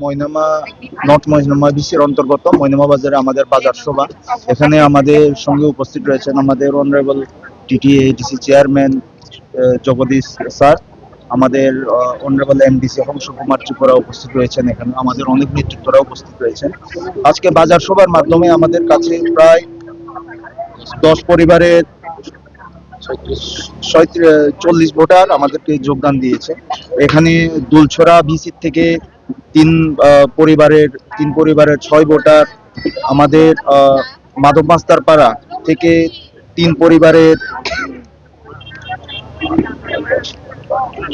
ময়নামা north ময়নামা বিসির অন্তর্গত ময়নামা বাজারে আমাদের বাজার সভা। এখানে আমাদের সঙ্গে উপস্থিত রয়েছেন আমাদের honourable TTADC chairman Jagadish sir, আমাদের অনারেবল এমডিসি হংস কুমার ত্রিপুরা উপস্থিত রয়েছেন, এখানে আমাদের অনেক নেতৃত্বরা উপস্থিত রয়েছেন। আজকে বাজার সভার মাধ্যমে আমাদের কাছে প্রায় 10 পরিবারের 40 ভোটার আমাদেরকে যোগদান দিয়েছে। এখানে দুলছড়া বিসি থেকে তিন পরিবারের 6 ভোটার, আমাদের মাধব মাস্টার পাড়া থেকে 3 পরিবারের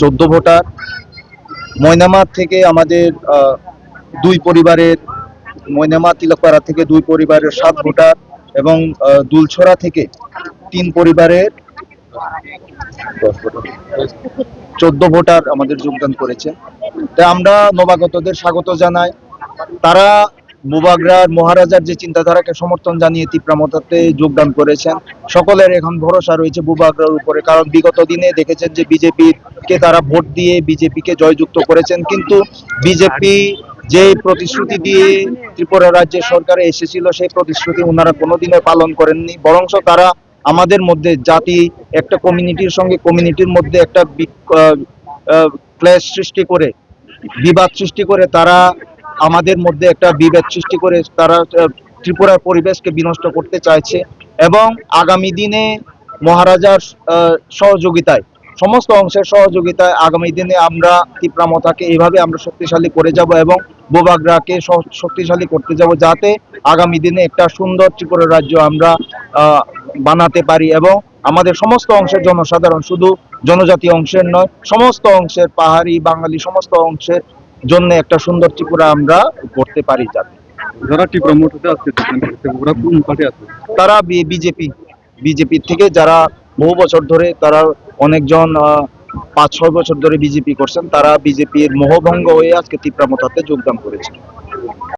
14 ভোটার, ময়নামা থেকে আমাদের 2 পরিবারের, ময়নামা তিলকপাড়া থেকে 2 পরিবারের 7 ভোটার এবং দুলছড়া থেকে 3 পরিবারের 14 ভোটার আমাদের যোগদান করেছে। তাই আমরা নবাগতদের স্বাগত জানাই। তারা বুবাগ্রার মহারাজার যে চিন্তাধারাকে সমর্থন জানিয়ে তীব্রামতাতে যোগদান করেছেন। সকলের এখন ভরসা রয়েছে বুবাগ্রার উপরে, কারণ বিগত দিনে দেখেছেন যে বিজেপিকে তারা ভোট দিয়ে বিজেপিকে জয়যুক্ত করেছেন, কিন্তু বিজেপি যে প্রতিশ্রুতি দিয়ে ত্রিপুরা রাজ্যের সরকারে এসেছিল সেই প্রতিশ্রুতি ওনারা কোনোদিনও পালন করেননি, বরঞ্চ তারা আমাদের মধ্যে জাতি একটা কমিউনিটির সঙ্গে কমিউনিটির মধ্যে একটা ক্লেশ সৃষ্টি করে, বিবাদ সৃষ্টি করে, তারা আমাদের মধ্যে একটা বিভেদ সৃষ্টি করে তারা ত্রিপুরার পরিবেশকে বিনষ্ট করতে চাইছে। এবং আগামী দিনে মহারাজার সহযোগিতায়, সমস্ত অংশের সহযোগিতায় আগামী দিনে আমরা তীব্রামতাকে এইভাবে আমরা শক্তিশালী করে যাব এবং বুবাগ্রাকে শক্তিশালী করতে যাব, যাতে আগামী দিনে একটা সুন্দর ত্রিপুরা রাজ্য আমরা বানাতে পারি এবং আমাদের সমস্ত অংশের জনসাধারণ, শুধু জনজাতি অংশের নয়, সমস্ত অংশের, পাহাড়ি বাঙালি সমস্ত অংশের জন্য একটা সুন্দর ত্রিপুরা আমরা করতে পারি। যাতে যারা ত্রিপুরা মোটরতে আছে ওরা কোন পার্টি আছে? তারা বিজেপি থেকে যারা বহু বছর ধরে, তারা অনেকজন 5-6 বছর ধরে বিজেপি করছেন, তারা বিজেপির মোহভঙ্গ হয়ে আজকে তীব্রামতাতে যোগদান করেছে।